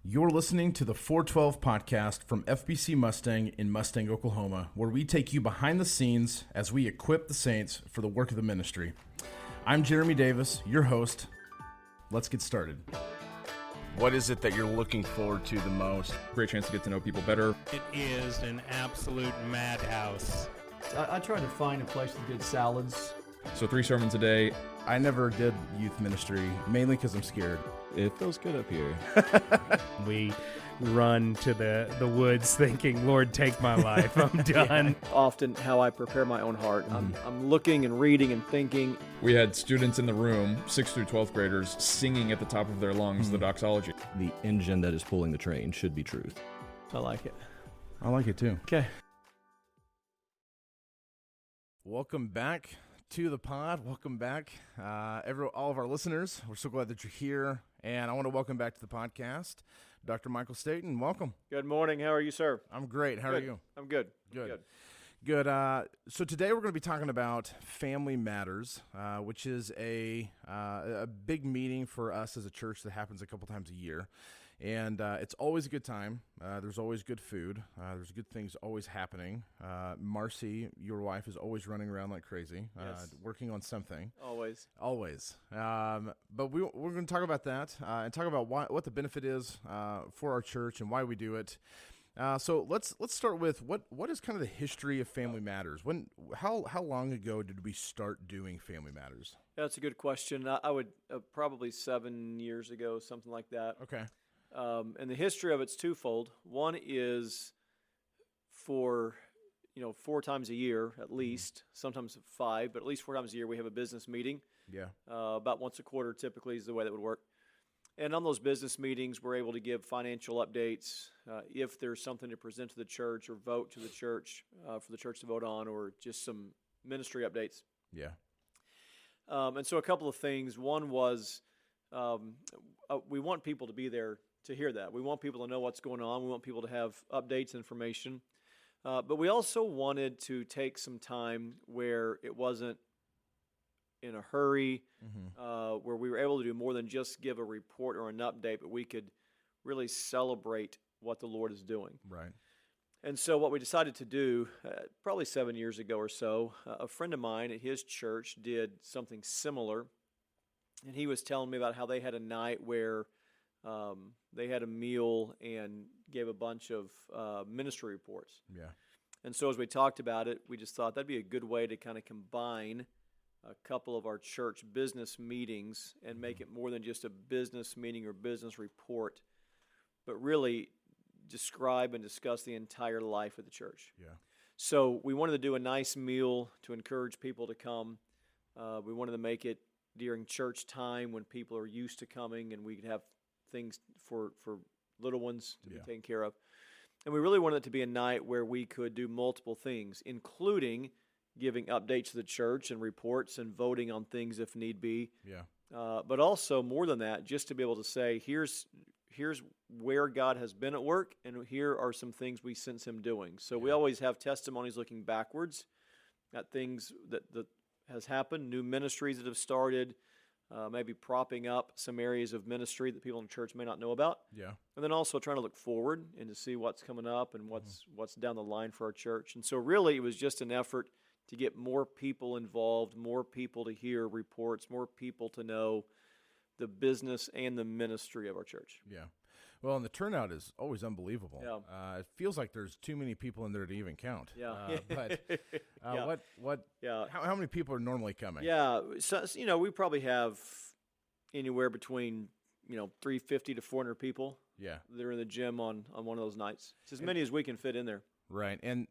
You're listening to the 412 podcast from FBC Mustang in Mustang, Oklahoma, where we take you behind the scenes as we equip the saints for the work of the ministry. I'm Jeremy Davis, your host. Let's get started. What is it that you're looking forward to the most? Great chance to get to know people better. It is an absolute madhouse. I try to find a place with good salads. So 3 sermons a day. I never did youth ministry, mainly because I'm scared. It feels good up here. We run to the woods thinking, Lord, take my life. I'm done. Often how I prepare my own heart. I'm looking and reading and thinking. We had students in the room, 6th through 12th graders, singing at the top of their lungs the doxology. The engine that is pulling the train should be truth. I like it. I like it too. Okay. Welcome back to the pod. Welcome back, all of our listeners. We're so glad that you're here, and I want to welcome back to the podcast, Dr. Michael Staten. Welcome. Good morning. How are you, sir? I'm great. How are you? I'm good. Good. So today we're going to be talking about Family Matters, which is a big meeting for us as a church that happens a couple times a year. And it's always a good time. There's always good food. There's good things always happening. Marcy, your wife, is always running around like crazy, Yes. working on something. Always. But we're going to talk about that and talk about what the benefit is for our church and why we do it. So let's start with what is kind of the history of Family Matters? How long ago did we start doing Family Matters? That's a good question. I would probably 7 years ago, something like that. Okay. And the history of it's twofold. One is for 4 times a year at least, sometimes 5, but at least 4 times a year we have a business meeting. Yeah. About once a quarter typically is the way that would work. And on those business meetings, we're able to give financial updates if there's something to present to the church or vote to the church for the church to vote on, or just some ministry updates. Yeah. And so a couple of things. One was we want people to be there to hear that. We want people to know what's going on. We want people to have updates, information. But we also wanted to take some time where it wasn't in a hurry, where we were able to do more than just give a report or an update, but we could really celebrate what the Lord is doing. Right. And so what we decided to do, probably 7 years ago or so, a friend of mine at his church did something similar, and he was telling me about how they had a night where they had a meal and gave a bunch of ministry reports. Yeah. And so as we talked about it, we just thought that'd be a good way to kind of combine a couple of our church business meetings and make it more than just a business meeting or business report, but really describe and discuss the entire life of the church. Yeah. So we wanted to do a nice meal to encourage people to come. We wanted to make it during church time when people are used to coming, and we could have things for little ones to be taken care of. And we really wanted it to be a night where we could do multiple things, including giving updates to the church and reports and voting on things if need be. Yeah. But also, more than that, just to be able to say, here's where God has been at work, and here are some things we sense Him doing. So we always have testimonies looking backwards at things that has happened, new ministries that have started, maybe propping up some areas of ministry that people in the church may not know about. Yeah. And then also trying to look forward and to see what's coming up and what's down the line for our church. And so really it was just an effort to get more people involved, more people to hear reports, more people to know the business and the ministry of our church. Yeah. Well, and the turnout is always unbelievable. Yeah. It feels like there's too many people in there to even count. Yeah. But Yeah. how many people are normally coming? Yeah. So, we probably have anywhere between, 350 to 400 people. Yeah. That are in the gym on one of those nights. It's as many as we can fit in there. Right. And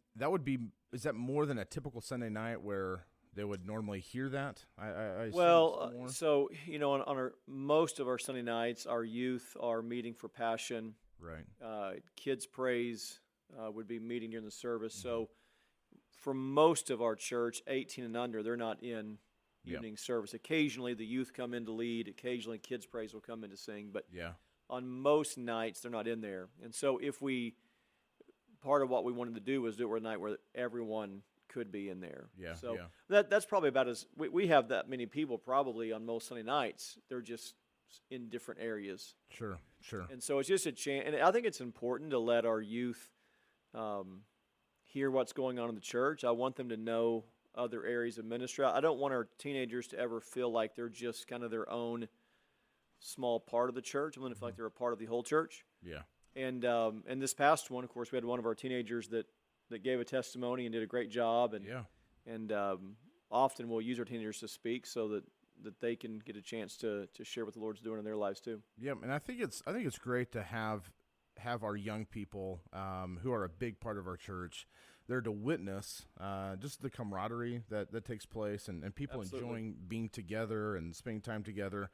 is that more than a typical Sunday night where they would normally hear that? I assume Well, it's more. so, on most of our Sunday nights, our youth are meeting for Passion. Right. Kids Praise would be meeting during the service. So for most of our church, 18 and under, they're not in evening service. Occasionally the youth come in to lead. Occasionally Kids Praise will come in to sing. But on most nights, they're not in there. And so part of what we wanted to do was do it a night where everyone could be in there. Yeah. So that's probably about we have that many people probably on most Sunday nights. They're just in different areas. Sure. And so it's just a chance, and I think it's important to let our youth hear what's going on in the church. I want them to know other areas of ministry. I don't want our teenagers to ever feel like they're just kind of their own small part of the church. I want them to feel like they're a part of the whole church. Yeah. And this past one, of course, we had one of our teenagers that gave a testimony and did a great job. And often we'll use our teenagers to speak so that they can get a chance to share what the Lord's doing in their lives too. Yeah, and I think it's great to have our young people who are a big part of our church there to witness just the camaraderie that takes place and people Absolutely. enjoying being together and spending time together.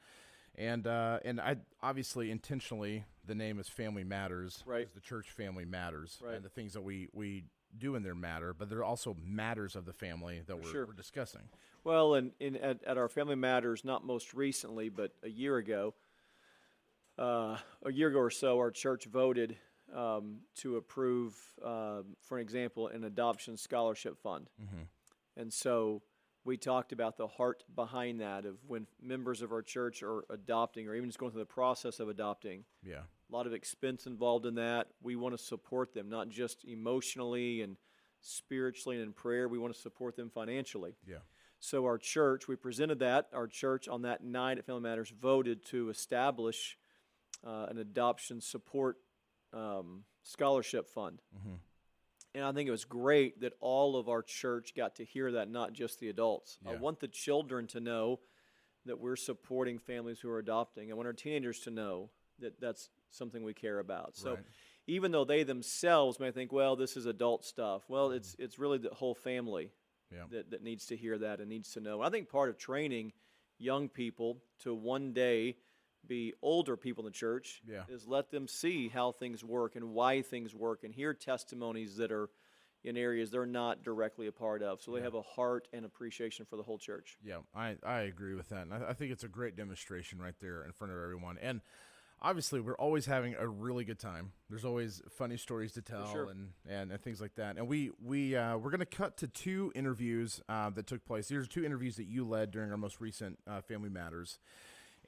And I obviously intentionally the name is Family Matters, Right. because the church family matters, Right. and the things that we do in there matter, but there are also matters of the family that Sure. we're discussing. Well, at our Family Matters, not most recently, but a year ago or so, our church voted to approve, for an example, an adoption scholarship fund. Mm-hmm. And so we talked about the heart behind that of when members of our church are adopting or even just going through the process of adopting. Yeah. A lot of expense involved in that. We want to support them, not just emotionally and spiritually and in prayer. We want to support them financially. Yeah. So our church, we presented that. Our church on that night at Family Matters voted to establish an adoption support scholarship fund. Mm-hmm. And I think it was great that all of our church got to hear that, not just the adults. I Yeah. want the children to know that we're supporting families who are adopting. I want our teenagers to know that that's something we care about. So Right. even though they themselves may think, well, this is adult stuff, well, it's really the whole family Yeah. that needs to hear that and needs to know. I think part of training young people to one day be older people in the church Yeah. is let them see how things work and why things work and hear testimonies that are in areas they're not directly a part of. So they have a heart and appreciation for the whole church. Yeah, I agree with that. And I think it's a great demonstration right there in front of everyone. And obviously, we're always having a really good time. There's always funny stories to tell sure. and things like that. And we're going to cut to two interviews that took place. These are two interviews that you led during our most recent Family Matters.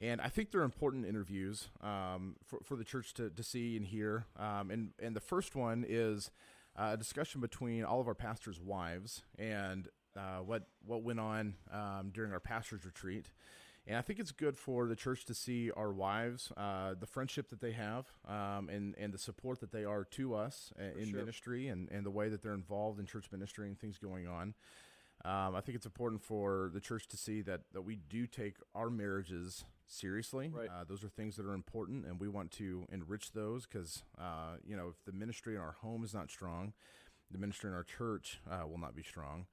And I think they're important interviews for the church to see and hear. And the first one is a discussion between all of our pastors' wives and what went on during our pastors' retreat. And I think it's good for the church to see our wives, the friendship that they have, and the support that they are to us in sure. ministry and the way that they're involved in church ministry and things going on. I think it's important for the church to see that we do take our marriages seriously. Right. Those are things that are important, and we want to enrich those because, if the ministry in our home is not strong, the ministry in our church will not be strong.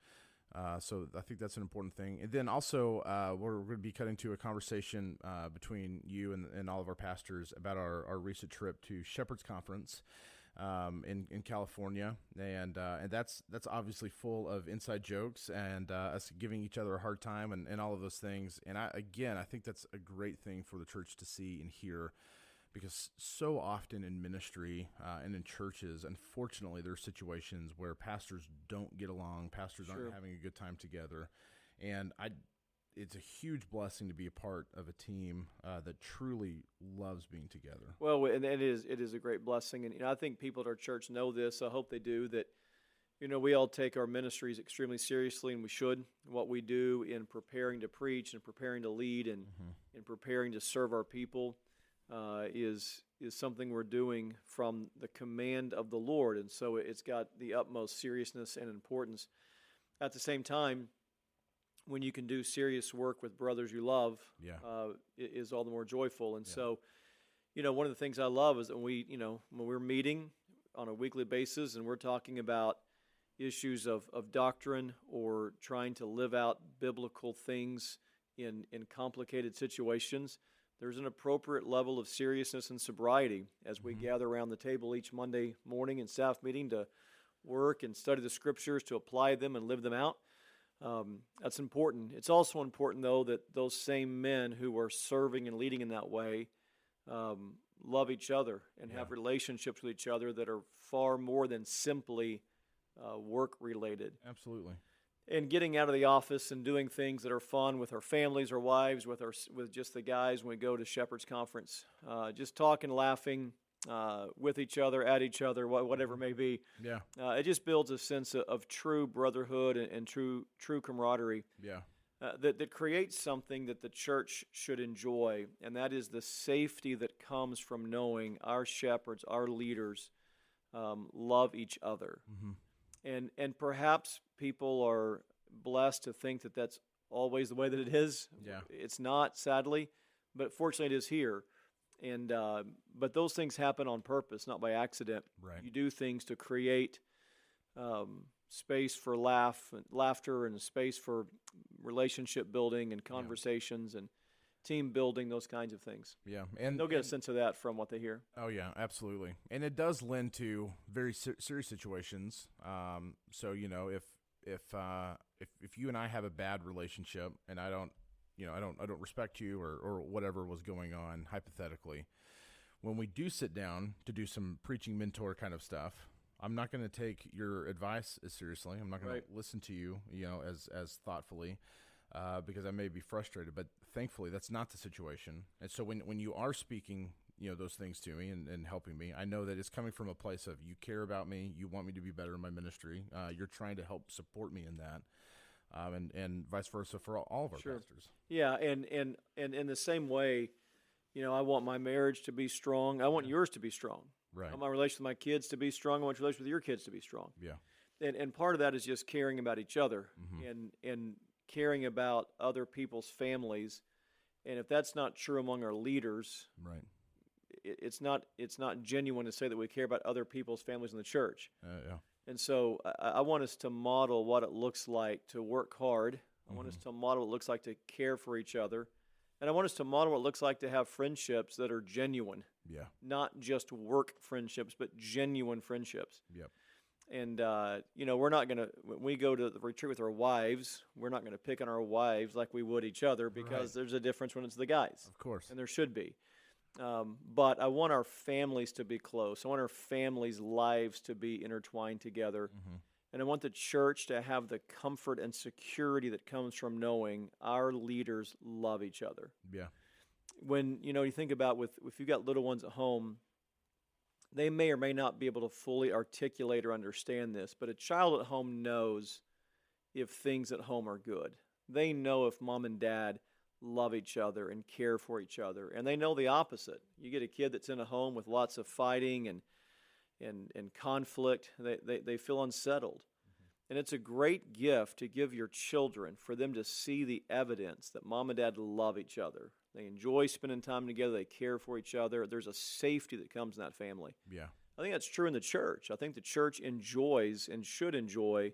So I think that's an important thing. And then also, we're going to be cutting to a conversation between you and all of our pastors about our recent trip to Shepherd's Conference in California, and that's obviously full of inside jokes and us giving each other a hard time and all of those things. And I think that's a great thing for the church to see and hear, because so often in ministry and in churches, unfortunately, there are situations where pastors don't get along, pastors Sure. aren't having a good time together, and it's a huge blessing to be a part of a team that truly loves being together. Well, and it is a great blessing. And I think people at our church know this. I hope they do, that we all take our ministries extremely seriously, and we should. What we do in preparing to preach and preparing to lead and in preparing to serve our people is something we're doing from the command of the Lord. And so it's got the utmost seriousness and importance. At the same time, when you can do serious work with brothers you love, it is all the more joyful. And so, one of the things I love is that when we're meeting on a weekly basis and we're talking about issues of doctrine or trying to live out biblical things in complicated situations, there's an appropriate level of seriousness and sobriety as we gather around the table each Monday morning in staff meeting to work and study the scriptures, to apply them and live them out. That's important. It's also important, though, that those same men who are serving and leading in that way love each other and have relationships with each other that are far more than simply work-related. Absolutely. and getting out of the office and doing things that are fun with our families, our wives, with just the guys when we go to Shepherd's Conference, just talking, laughing with each other, at each other, whatever it may be. Yeah. It just builds a sense of true brotherhood and true camaraderie. Yeah. That creates something that the church should enjoy, and that is the safety that comes from knowing our shepherds, our leaders, love each other. Mm-hmm. And perhaps people are blessed to think that that's always the way that it is. Yeah. It's not, sadly, but fortunately it is here. And but those things happen on purpose, not by accident. Right. You do things to create space for laughter, and space for relationship building and conversations and team building, those kinds of things. Yeah. And they'll get a sense of that from what they hear. Oh yeah, absolutely. And it does lend to very serious situations. So if you and I have a bad relationship, and I don't respect you or whatever was going on hypothetically, when we do sit down to do some preaching mentor kind of stuff, I'm not going to take your advice as seriously. I'm not going to listen to you, as thoughtfully, because I may be frustrated. But thankfully, that's not the situation. And so when you are speaking, those things to me and helping me, I know that it's coming from a place of you care about me, you want me to be better in my ministry, you're trying to help support me in that, and vice versa for all of our pastors. Yeah, and in the same way, I want my marriage to be strong. I want yours to be strong. Right. I want my relationship with my kids to be strong. I want your relationship with your kids to be strong. Yeah. And part of that is just caring about each other, and caring about other people's families. And if that's not true among our leaders, right, it's not genuine to say that we care about other people's families in the church. Yeah. And so I want us to model what it looks like to work hard. I want us to model what it looks like to care for each other. And I want us to model what it looks like to have friendships that are genuine. Yeah. Not just work friendships, but genuine friendships. Yep. And, we're not going to, when we go to the retreat with our wives, we're not going to pick on our wives like we would each other, because there's a difference when it's the guys. Of course. And there should be. But I want our families to be close. I want our families' lives to be intertwined together. And I want the church to have the comfort and security that comes from knowing our leaders love each other. Yeah. When, you think about if you've got little ones at home, they may or may not be able to fully articulate or understand this, but a child at home knows if things at home are good. They know if mom and dad love each other and care for each other. And they know the opposite. You get a kid that's in a home with lots of fighting and conflict, they feel unsettled. And it's a great gift to give your children, for them to see the evidence that mom and dad love each other. They enjoy spending time together. They care for each other. There's a safety that comes in that family. Yeah. I think that's true in the church. I think the church enjoys and should enjoy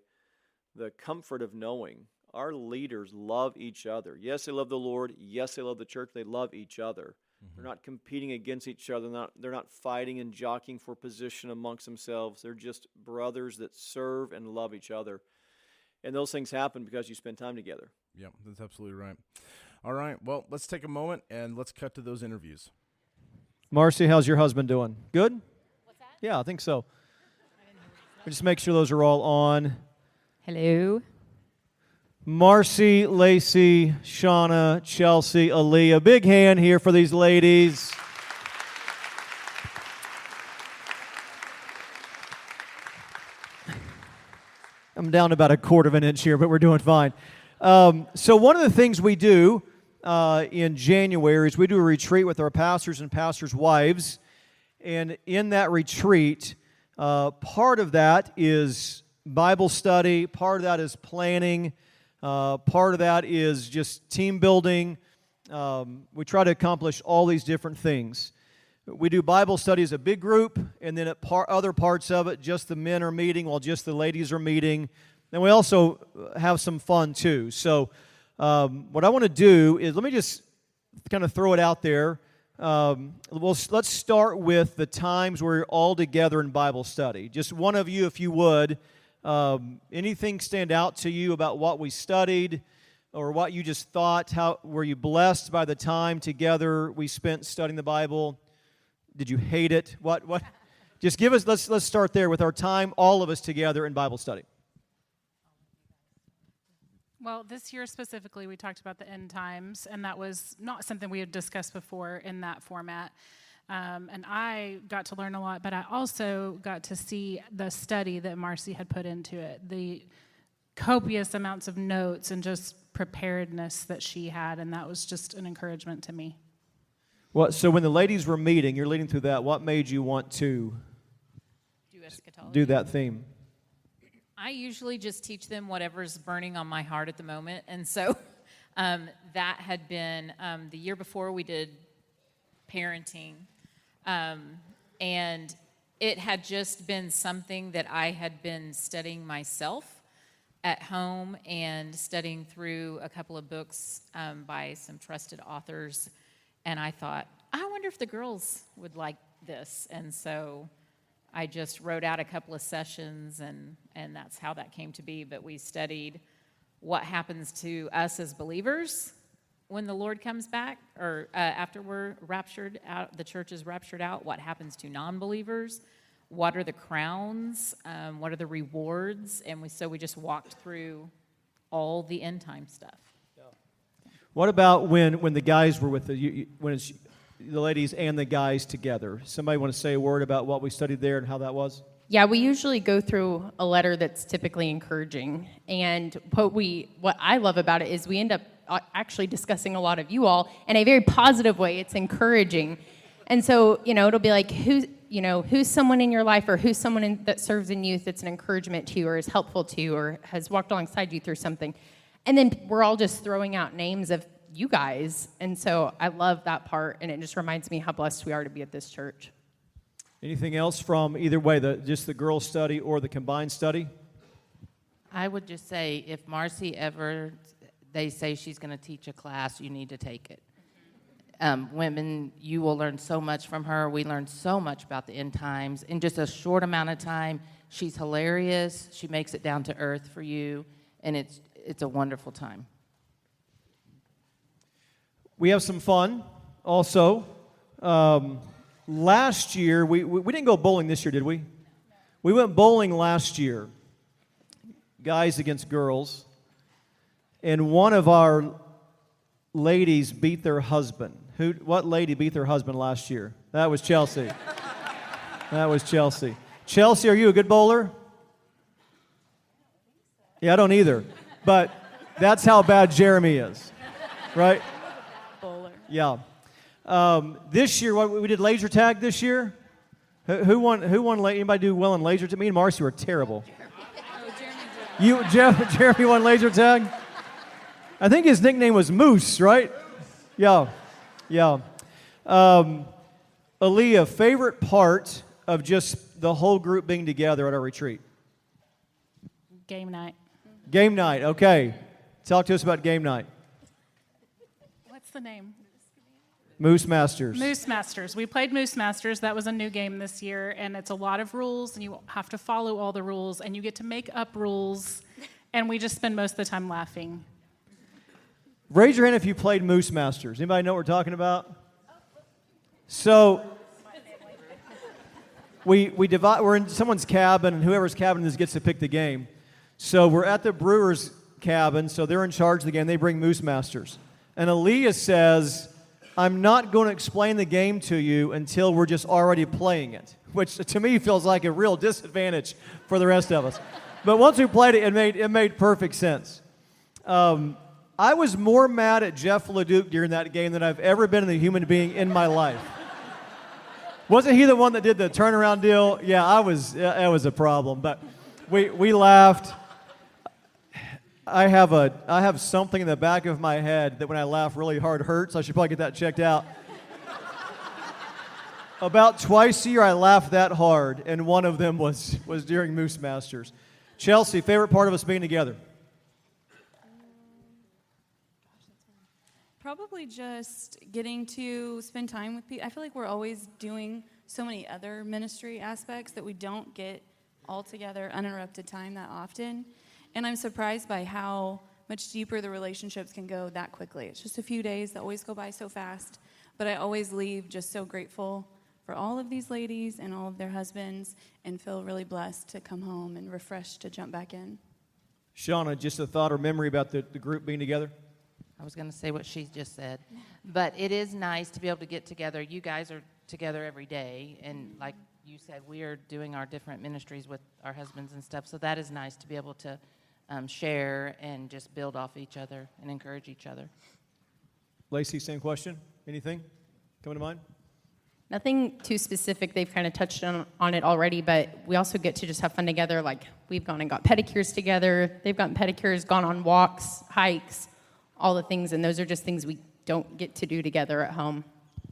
the comfort of knowing our leaders love each other. Yes, they love the Lord. Yes, they love the church. They love each other. They're not competing against each other. They're not fighting and jockeying for position amongst themselves. They're just brothers that serve and love each other. And those things happen because you spend time together. Yep, that's absolutely right. All right, well, let's take a moment and let's cut to those interviews. Marcy, how's your husband doing? Good? What's that? Yeah, I think so. Just make sure those are all on. Hello. Marcy, Lacey, Shauna, Chelsea, Aaliyah. Big hand here for these ladies. I'm down about a quarter of an inch here, but we're doing fine. So one of the things we do in January is we do a retreat with our pastors and pastors' wives. And in that retreat, part of that is Bible study, part of that is planning, part of that is just team building. We try to accomplish all these different things. We do Bible study as a big group, and then at other parts of it, just the men are meeting while just the ladies are meeting. And we also have some fun too. So what I want to do is, let me just kind of throw it out there. Let's start with the times where we're all together in Bible study. Just one of you, if you would, anything stand out to you about what we studied or what you just thought? How were you blessed by the time together we spent studying the Bible? Did you hate it? What? Just give us, let's start there with our time, all of us together in Bible study. Well, this year specifically, we talked about the end times, and that was not something we had discussed before in that format. And I got to learn a lot, but I also got to see the study that Marcy had put into it, the copious amounts of notes and just preparedness that she had, and that was just an encouragement to me. Well, so when the ladies were meeting, you're leading through that, what made you want to do that theme? I usually just teach them whatever's burning on my heart at the moment. And so that had been the year before we did parenting. And it had just been something that I had been studying myself at home and studying through a couple of books by some trusted authors. And I thought, I wonder if the girls would like this. And so I just wrote out a couple of sessions, and that's how that came to be. But we studied what happens to us as believers when the Lord comes back, or after we're raptured out, the church is raptured out. What happens to non-believers? What are the crowns? What are the rewards? And so we just walked through all the end time stuff. What about when the guys were with when it's the ladies and the guys together? Somebody want to say a word about what we studied there and how that was? Yeah, we usually go through a letter that's typically encouraging. And what I love about it is we end up actually discussing a lot of you all in a very positive way. It's encouraging. And so, it'll be like, who's someone in your life, or who's someone that serves in youth that's an encouragement to you, or is helpful to you, or has walked alongside you through something. And then we're all just throwing out names of you guys. And so I love that part, and it just reminds me how blessed we are to be at this church. Anything else from either way, just the girls' study or the combined study? I would just say, if Marcy they say she's going to teach a class, you need to take it. Women, you will learn so much from her. We learned so much about the end times in just a short amount of time. She's hilarious. She makes it down to earth for you, and it's a wonderful time. We have some fun also. Last year, we didn't go bowling this year, did we? We went bowling last year, guys against girls, and one of our ladies beat their husband. What lady beat their husband last year? That was Chelsea. That was Chelsea. Chelsea, are you a good bowler? Yeah, I don't either. But that's how bad Jeremy is, right? Bowler. Yeah. This year, we did laser tag this year. Who won? Anybody do well in laser tag? Me and Marcy were terrible. Jeremy won laser tag. I think his nickname was Moose, right? Yeah. Aaliyah, favorite part of just the whole group being together at our retreat? Game night. Game night, okay. Talk to us about game night. What's the name? Moose Masters. Moose Masters. We played Moose Masters. That was a new game this year, and it's a lot of rules, and you have to follow all the rules, and you get to make up rules, and we just spend most of the time laughing. Raise your hand if you played Moose Masters. Anybody know what we're talking about? So we're in someone's cabin, and whoever's cabin is gets to pick the game. So we're at the brewer's cabin, so they're in charge of the game. They bring Moose Masters. And Aaliyah says, I'm not going to explain the game to you until we're just already playing it, which to me feels like a real disadvantage for the rest of us. But once we played it, it made perfect sense. I was more mad at Jeff LeDuc during that game than I've ever been in a human being in my life. Wasn't he the one that did the turnaround deal? Yeah, I was. That was a problem. But we laughed. I have something in the back of my head that when I laugh really hard hurts. I should probably get that checked out. About twice a year I laugh that hard, and one of them was during Moose Masters. Chelsea, favorite part of us being together? Probably just getting to spend time with people. I feel like we're always doing so many other ministry aspects that we don't get all together uninterrupted time that often. And I'm surprised by how much deeper the relationships can go that quickly. It's just a few days that always go by so fast. But I always leave just so grateful for all of these ladies and all of their husbands, and feel really blessed to come home and refreshed to jump back in. Shauna, just a thought or memory about the group being together? I was going to say what she just said. But it is nice to be able to get together. You guys are together every day. And like you said, we are doing our different ministries with our husbands and stuff. So that is nice to be able to share and just build off each other and encourage each other. Lacey, same question. Anything coming to mind? Nothing too specific. They've kind of touched on it already, but we also get to just have fun together. Like, we've gone and got pedicures together. They've gotten pedicures, gone on walks, hikes, all the things, and those are just things we don't get to do together at home.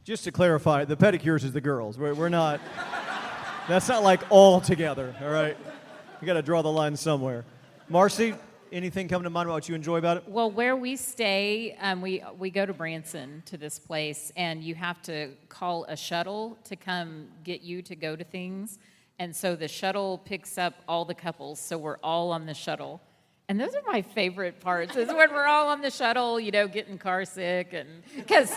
Just to clarify, the pedicures is the girls. We're not, that's not like all together, all right? You got to draw the line somewhere. Marcy, anything coming to mind about what you enjoy about it? Well, where we stay, we go to Branson to this place, and you have to call a shuttle to come get you to go to things. And so the shuttle picks up all the couples, so we're all on the shuttle. And those are my favorite parts, is when we're all on the shuttle, you know, getting car sick, and because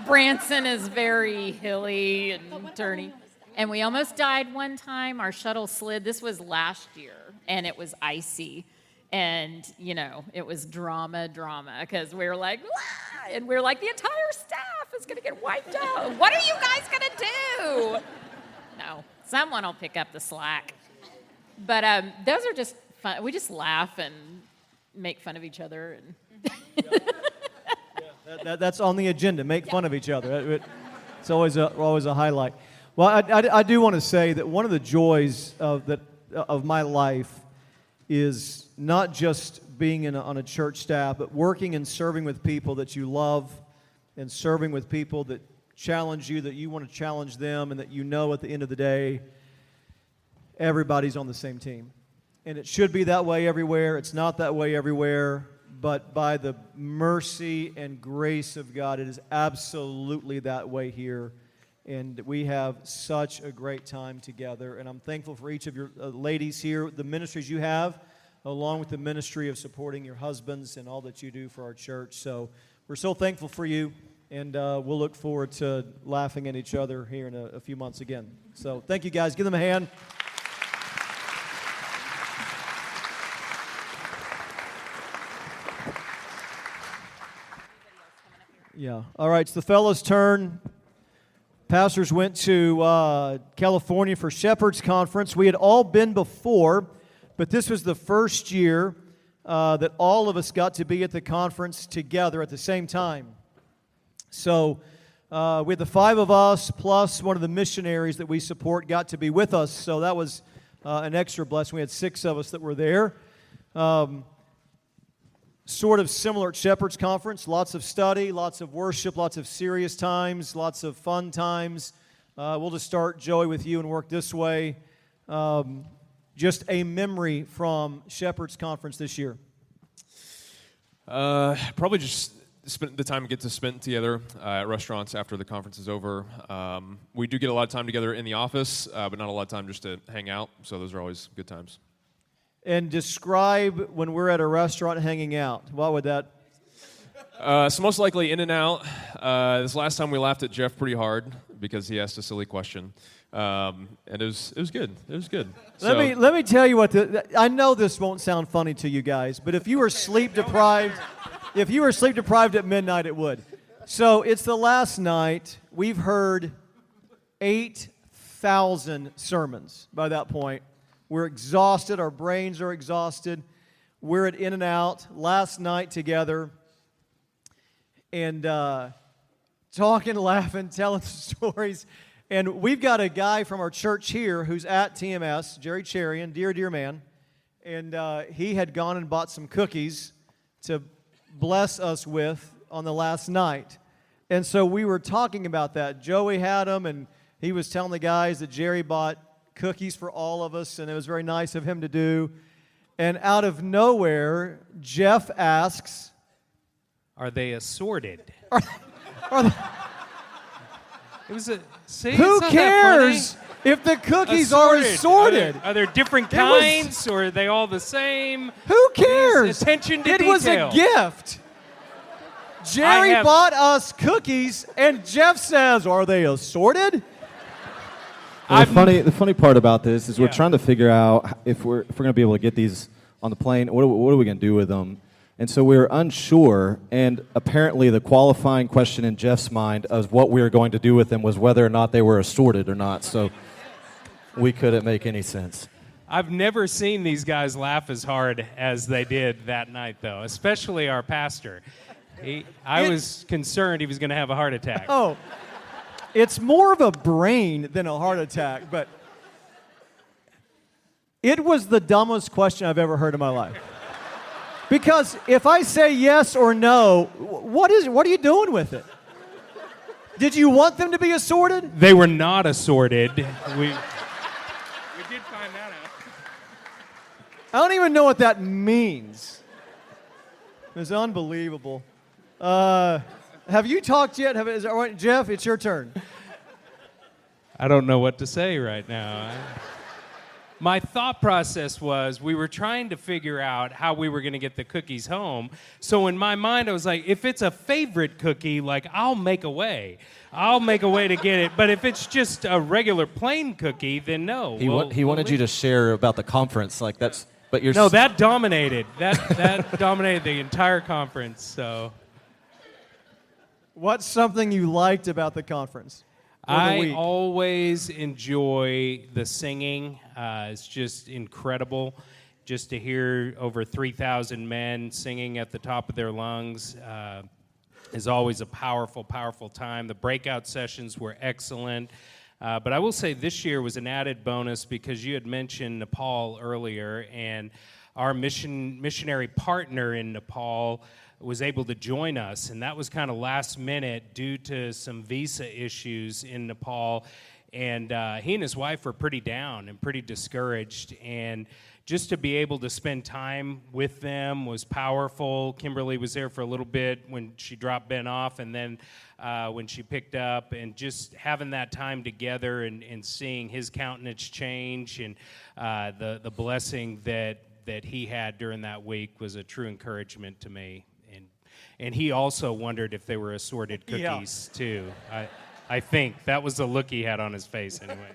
Branson is very hilly and turny. And we almost died one time. Our shuttle slid. This was last year, and it was icy. And, you know, it was drama, because we were like, "Wah!" And we were like, the entire staff is going to get wiped out. What are you guys going to do? No, someone will pick up the slack. But those are just fun. We just laugh and make fun of each other. And That's on the agenda, make fun of each other. It's always a highlight. Well, I do want to say that one of the joys of my life is not just being on a church staff, but working and serving with people that you love and serving with people that challenge you, that you want to challenge them, and that you know at the end of the day, everybody's on the same team. And it should be that way everywhere. It's not that way everywhere, but by the mercy and grace of God, it is absolutely that way here. And we have such a great time together. And I'm thankful for each of your ladies here, the ministries you have, along with the ministry of supporting your husbands and all that you do for our church. So we're so thankful for you, and we'll look forward to laughing at each other here in a few months again. So thank you, guys. Give them a hand. Yeah. All right, it's the fellows' turn. Pastors went to California for Shepherd's Conference. We had all been before, but this was the first year that all of us got to be at the conference together at the same time. So we had the 5 of us plus one of the missionaries that we support got to be with us. So that was an extra blessing. We had 6 of us that were there. Sort of similar at Shepherd's Conference, lots of study, lots of worship, lots of serious times, lots of fun times. We'll just start, Joey, with you and work this way. Just a memory from Shepherd's Conference this year. Probably just spend the time we get to spend together at restaurants after the conference is over. We do get a lot of time together in the office, but not a lot of time just to hang out, so those are always good times. And describe when we're at a restaurant hanging out. What would that? So most likely In-N-Out. This last time we laughed at Jeff pretty hard because he asked a silly question, and it was good. It was good. Let me tell you what. I know this won't sound funny to you guys, but if you were sleep deprived, at midnight, it would. So it's the last night. We've heard 8,000 sermons by that point. We're exhausted. Our brains are exhausted. We're at In-N-Out last night together and talking, laughing, telling stories. And we've got a guy from our church here who's at TMS, Jerry Cherian, dear man. And he had gone and bought some cookies to bless us with on the last night. And so we were talking about that. Joey had them, and he was telling the guys that Jerry bought cookies for all of us, and it was very nice of him to do. And out of nowhere, Jeff asks, "Are they assorted?" It was who cares if the cookies are assorted? Are there different kinds, or are they all the same? Who cares? Attention to detail. It was a gift. Jerry bought us cookies, and Jeff says, "Are they assorted?" Well, the funny part about this is we're trying to figure out if we're going to be able to get these on the plane. What are we going to do with them? And so we were unsure, and apparently the qualifying question in Jeff's mind of what we were going to do with them was whether or not they were assorted or not. So we couldn't make any sense. I've never seen these guys laugh as hard as they did that night, though, especially our pastor. I was concerned he was going to have a heart attack. Oh, it's more of a brain than a heart attack, but it was the dumbest question I've ever heard in my life. Because if I say yes or no, what are you doing with it? Did you want them to be assorted? They were not assorted. We did find that out. I don't even know what that means. It's unbelievable. Have you talked yet? Jeff, it's your turn. I don't know what to say right now. My thought process was we were trying to figure out how we were going to get the cookies home. So in my mind, I was like, if it's a favorite cookie, like, I'll make a way. I'll make a way to get it. But if it's just a regular plain cookie, then no. He wanted you to share about the conference, like that's. But you're no, that dominated. That dominated the entire conference. So, what's something you liked about the conference? I always enjoy the singing. It's just incredible just to hear over 3,000 men singing at the top of their lungs. Is always a powerful, powerful time. The breakout sessions were excellent. But I will say this year was an added bonus because you had mentioned Nepal earlier, and our missionary partner in Nepal was able to join us, and that was kind of last minute due to some visa issues in Nepal. And he and his wife were pretty down and pretty discouraged, and just to be able to spend time with them was powerful. Kimberly was there for a little bit when she dropped Ben off, and then when she picked up, and just having that time together and seeing his countenance change and the blessing that he had during that week was a true encouragement to me. And he also wondered if they were assorted cookies, too. I think that was the look he had on his face, anyway.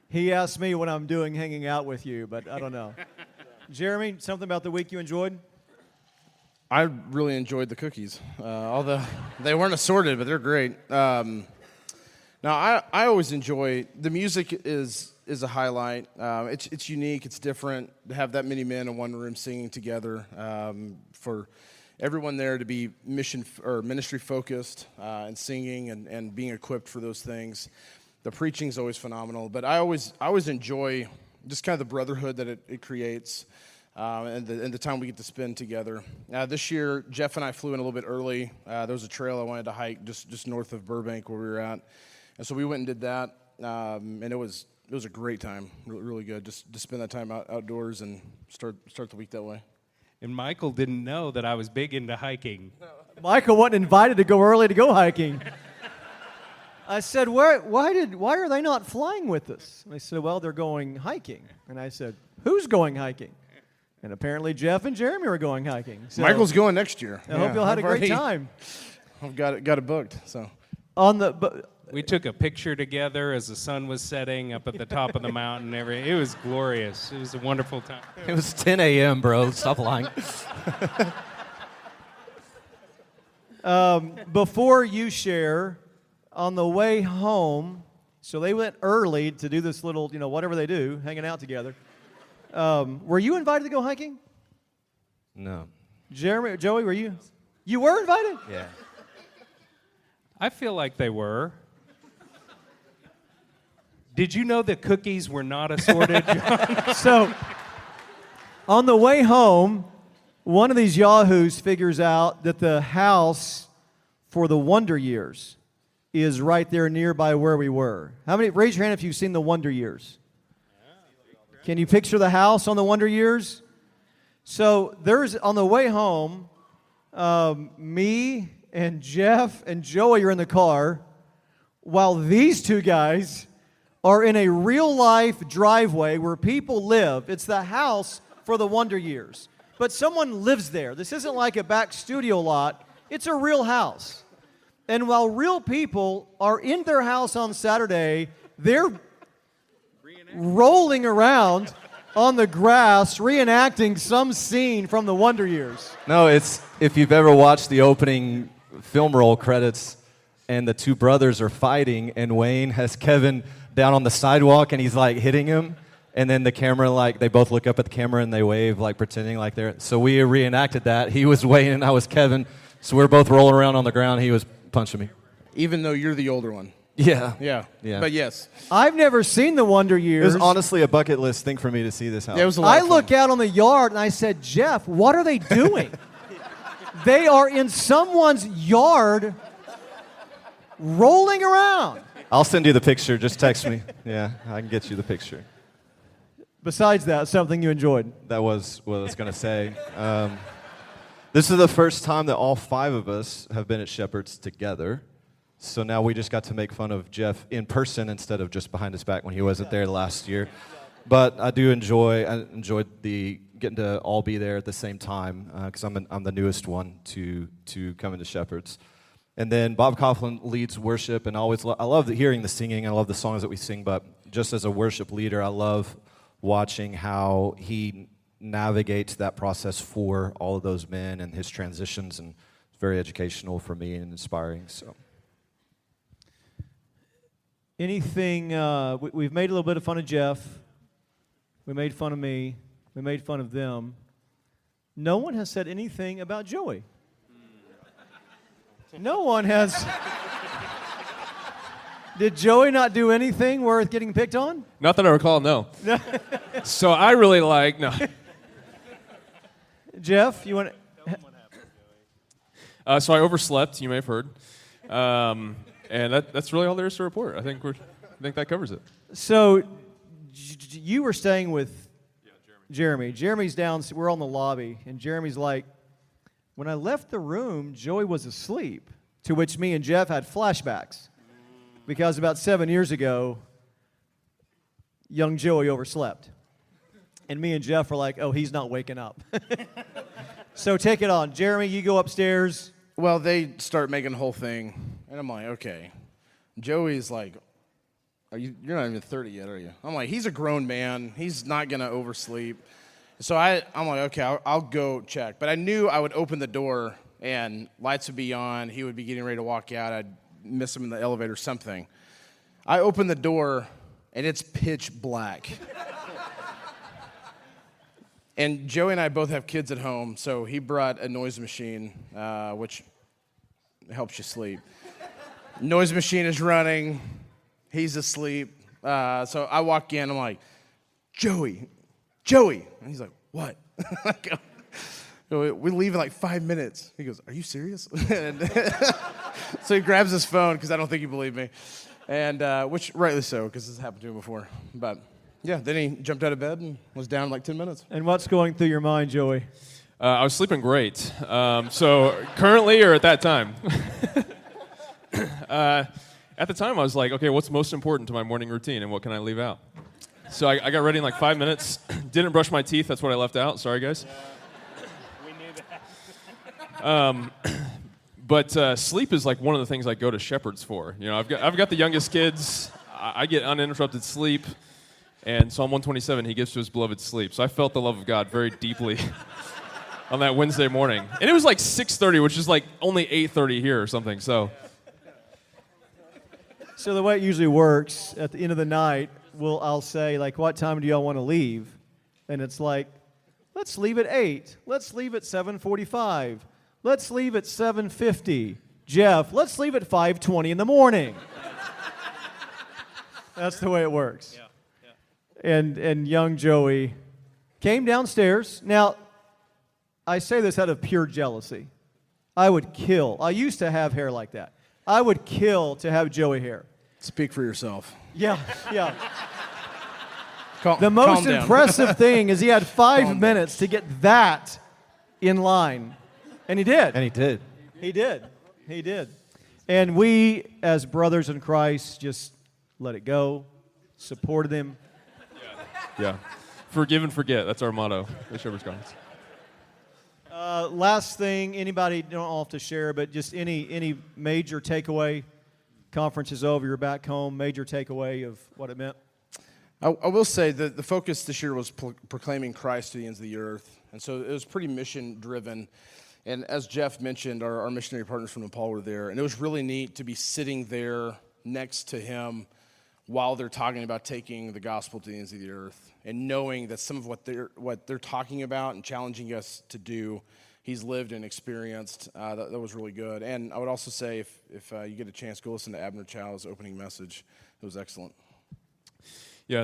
He asked me what I'm doing hanging out with you, but I don't know. Jeremy, something about the week you enjoyed? I really enjoyed the cookies, although they weren't assorted, but they're great. Now, I always enjoy, the music is a highlight. It's unique, it's different to have that many men in one room singing together, for everyone there to be ministry focused and singing and being equipped for those things. The preaching is always phenomenal, but I always enjoy just kind of the brotherhood that it creates, and the time we get to spend together. This year, Jeff and I flew in a little bit early. There was a trail I wanted to hike just north of Burbank where we were at, and so we went and did that, and it was a great time, really good, just to spend that time outdoors and start the week that way. And Michael didn't know that I was big into hiking. Michael wasn't invited to go early to go hiking. I said, why are they not flying with us? And they said, well, they're going hiking. And I said, who's going hiking? And apparently Jeff and Jeremy are going hiking. So Michael's going next year. I hope you'll have a great time. I've got it booked. So we took a picture together as the sun was setting up at the top of the mountain. It was glorious. It was a wonderful time. It was 10 a.m., bro. Stop lying. Before you share, on the way home, so they went early to do this little, whatever they do, hanging out together. Were you invited to go hiking? No. Joey, were you? You were invited? Yeah. I feel like they were. Did you know that cookies were not assorted, John? So, on the way home, one of these yahoos figures out that the house for the Wonder Years is right there nearby where we were. Raise your hand if you've seen the Wonder Years. Can you picture the house on the Wonder Years? So, on the way home, me and Jeff and Joey are in the car, while these two guys are in a real-life driveway where people live. It's the house for the Wonder Years. But someone lives there. This isn't like a back studio lot. It's a real house. And while real people are in their house on Saturday, they're rolling around on the grass reenacting some scene from the Wonder Years. No, it's if you've ever watched the opening film roll credits and the two brothers are fighting and Wayne has Kevin down on the sidewalk and he's like hitting him. And then the camera, like, they both look up at the camera and they wave, like, pretending like they're... So we reenacted that. He was Wayne and I was Kevin. So we were both rolling around on the ground. He was punching me. Even though you're the older one. Yeah. Yeah. But yes. I've never seen the Wonder It Years. was honestly a bucket list thing for me to see this house. Yeah, it was a lot I of look fun. out on the yard and I said, Jeff, what are they doing? They are in someone's yard rolling around. I'll send you the picture. Just text me. Yeah, I can get you the picture. Besides that, something you enjoyed. That was what I was going to say. This is the first time that all 5 of us have been at Shepherd's together. So now we just got to make fun of Jeff in person instead of just behind his back when he wasn't there last year. But I enjoyed the getting to all be there at the same time because I'm the newest one to come into Shepherd's. And then Bob Coughlin leads worship, and I love hearing the singing. I love the songs that we sing, but just as a worship leader, I love watching how he navigates that process for all of those men and his transitions, and it's very educational for me and inspiring. So, Anything, we've made a little bit of fun of Jeff. We made fun of me. We made fun of them. No one has said anything about Joey. No one has. Did Joey not do anything worth getting picked on? Not that I recall, no. So I really no. Jeff, you want to... So I overslept, you may have heard. And that's really all there is to report. I think that covers it. So you were staying with Jeremy. Jeremy's down, we're on the lobby, and Jeremy's like, when I left the room, Joey was asleep, to which me and Jeff had flashbacks. Because about 7 years ago, young Joey overslept. And me and Jeff were like, oh, he's not waking up. So take it on. Jeremy, you go upstairs. Well, they start making the whole thing, and I'm like, okay. Joey's like, you're not even 30 yet, are you? I'm like, he's a grown man. He's not going to oversleep. So I'm like, okay, I'll go check. But I knew I would open the door, and lights would be on. He would be getting ready to walk out. I'd miss him in the elevator, something. I open the door, and it's pitch black. And Joey and I both have kids at home, so he brought a noise machine, which helps you sleep. Noise machine is running. He's asleep. So I walk in. I'm like, Joey. And he's like, what? I go, we leave in like 5 minutes. He goes, are you serious? So he grabs his phone because I don't think he believed me. And which rightly so, because this has happened to him before. But yeah, then he jumped out of bed and was down in like 10 minutes. And what's going through your mind, Joey? I was sleeping great. So currently or at that time? At the time, I was like, okay, what's most important to my morning routine and what can I leave out? So I got ready in like 5 minutes. Didn't brush my teeth. That's what I left out. Sorry, guys. We knew that. But sleep is like one of the things I go to Shepherd's for. You know, I've got the youngest kids. I get uninterrupted sleep. And Psalm 127, he gives to his beloved sleep. So I felt the love of God very deeply on that Wednesday morning. And it was like 6:30, which is like only 8:30 here or something. So the way it usually works, at the end of the night, I'll say, like, what time do y'all want to leave? And it's like, let's leave at 8. Let's leave at 7:45. Let's leave at 7:50. Jeff, let's leave at 5:20 in the morning. That's the way it works. Yeah. And young Joey came downstairs. Now, I say this out of pure jealousy. I would kill. I used to have hair like that. I would kill to have Joey hair. Speak for yourself. Yeah. Calm The most down. impressive thing is he had 5 minutes to get that in line. And he did. He did. And we, as brothers in Christ, just let it go, supported him. yeah, forgive and forget. That's our motto, the Shepherd's Conference. Last thing, anybody don't all have to share, but just any major takeaway. Conference is over. You're back home. Major takeaway of what it meant. I will say that the focus this year was proclaiming Christ to the ends of the earth. And so it was pretty mission-driven. And as Jeff mentioned, our missionary partners from Nepal were there. And it was really neat to be sitting there next to him while they're talking about taking the gospel to the ends of the earth, and knowing that some of what they're talking about and challenging us to do, he's lived and experienced. That was really good. And I would also say, if you get a chance, go listen to Abner Chow's opening message. It was excellent. Yeah,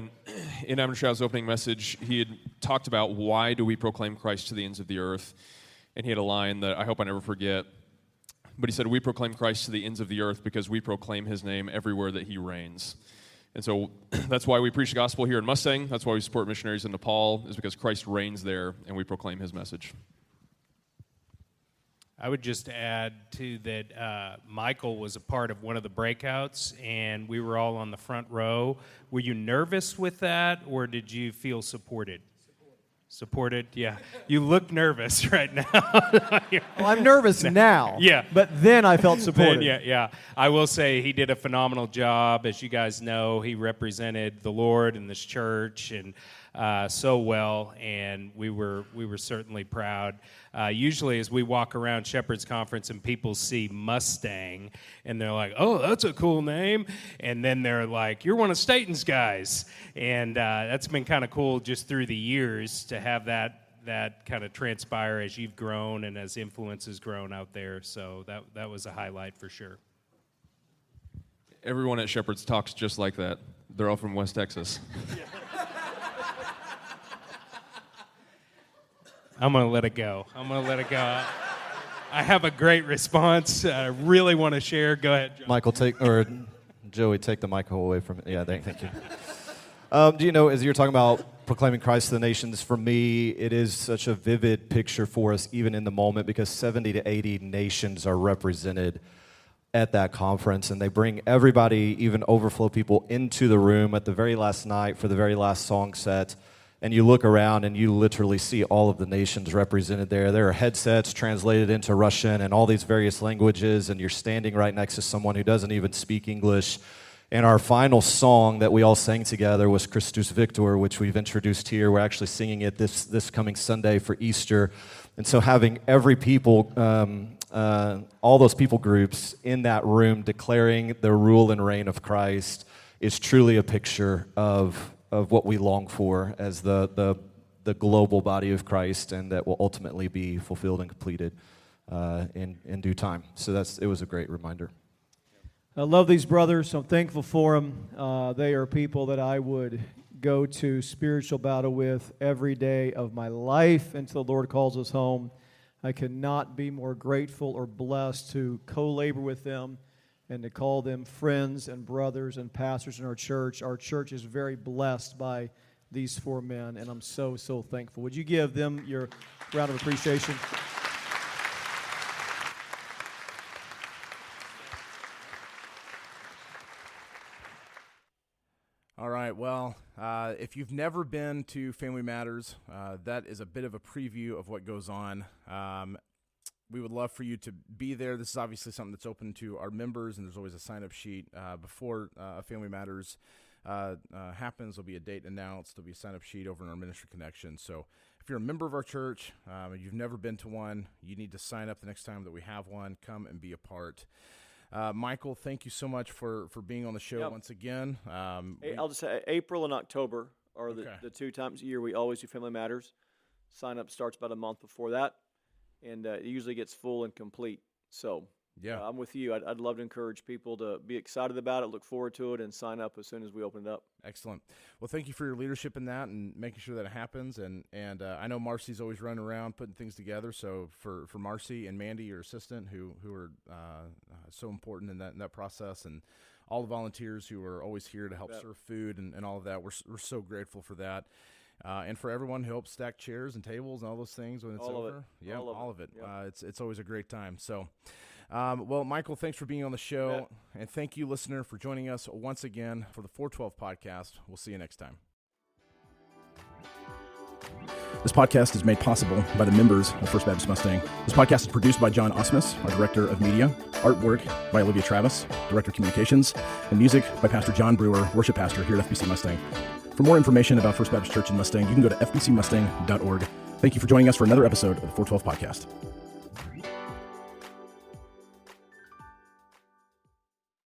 in Abner Chow's opening message, he had talked about why do we proclaim Christ to the ends of the earth, and he had a line that I hope I never forget. But he said, we proclaim Christ to the ends of the earth because we proclaim his name everywhere that he reigns. And so that's why we preach the gospel here in Mustang. That's why we support missionaries in Nepal, is because Christ reigns there and we proclaim his message. I would just add, too, that Michael was a part of one of the breakouts, and we were all on the front row. Were you nervous with that, or did you feel supported? Supported, yeah. You look nervous right now. Well, I'm nervous now. Yeah. But then I felt supported. Yeah. I will say he did a phenomenal job. As you guys know, he represented the Lord in this church and so well, and we were certainly proud. Usually as we walk around Shepherd's Conference and people see Mustang, and they're like, oh, that's a cool name. And then they're like, you're one of Staten's guys. And that's been kind of cool just through the years to have that kind of transpire as you've grown and as influence has grown out there. So that was a highlight for sure. Everyone at Shepherd's talks just like that. They're all from West Texas. I'm going to let it go. I have a great response. I really want to share. Go ahead, John. Michael, Joey, take the mic away from it. Yeah, thank you. Do you know, as you're talking about proclaiming Christ to the nations, for me, it is such a vivid picture for us, even in the moment, because 70 to 80 nations are represented at that conference, and they bring everybody, even overflow people, into the room at the very last night for the very last song set. And you look around and you literally see all of the nations represented there. There are headsets translated into Russian and all these various languages, and you're standing right next to someone who doesn't even speak English. And our final song that we all sang together was Christus Victor, which we've introduced here. We're actually singing it this coming Sunday for Easter. And so having every people, all those people groups in that room declaring the rule and reign of Christ is truly a picture of what we long for as the global body of Christ, and that will ultimately be fulfilled and completed in due time. So it was a great reminder. I love these brothers, so I'm thankful for them. They are people that I would go to spiritual battle with every day of my life until the Lord calls us home. I could not be more grateful or blessed to co-labor with them and to call them friends and brothers and pastors in our church. Our church is very blessed by these four men, and I'm so, so thankful. Would you give them your round of appreciation? All right, well, if you've never been to Family Matters, that is a bit of a preview of what goes on. We would love for you to be there. This is obviously something that's open to our members, and there's always a sign-up sheet before Family Matters happens. There'll be a date announced. There'll be a sign-up sheet over in our Ministry Connection. So if you're a member of our church and you've never been to one, you need to sign up the next time that we have one. Come and be a part. Michael, thank you so much for being on the show once again. I'll just say April and October are the 2 times a year we always do Family Matters. Sign-up starts about a month before that. And it usually gets full and complete. So I'm with you. I'd love to encourage people to be excited about it, look forward to it, and sign up as soon as we open it up. Excellent. Well, thank you for your leadership in that and making sure that it happens. And I know Marcy's always running around putting things together. So for Marcy and Mandy, your assistant, who are so important in that process, and all the volunteers who are always here to help serve food and all of that, we're so grateful for that. And for everyone who helps stack chairs and tables and all those things when it's over. Yeah, all of it. Yep. It's always a great time. So, well, Michael, thanks for being on the show. And thank you, listener, for joining us once again for the 412 podcast. We'll see you next time. This podcast is made possible by the members of First Baptist Mustang. This podcast is produced by John Osmus, our Director of Media, artwork by Olivia Travis, Director of Communications, and music by Pastor John Brewer, Worship Pastor here at FBC Mustang. For more information about First Baptist Church in Mustang, you can go to fbcmustang.org. Thank you for joining us for another episode of the 412 Podcast.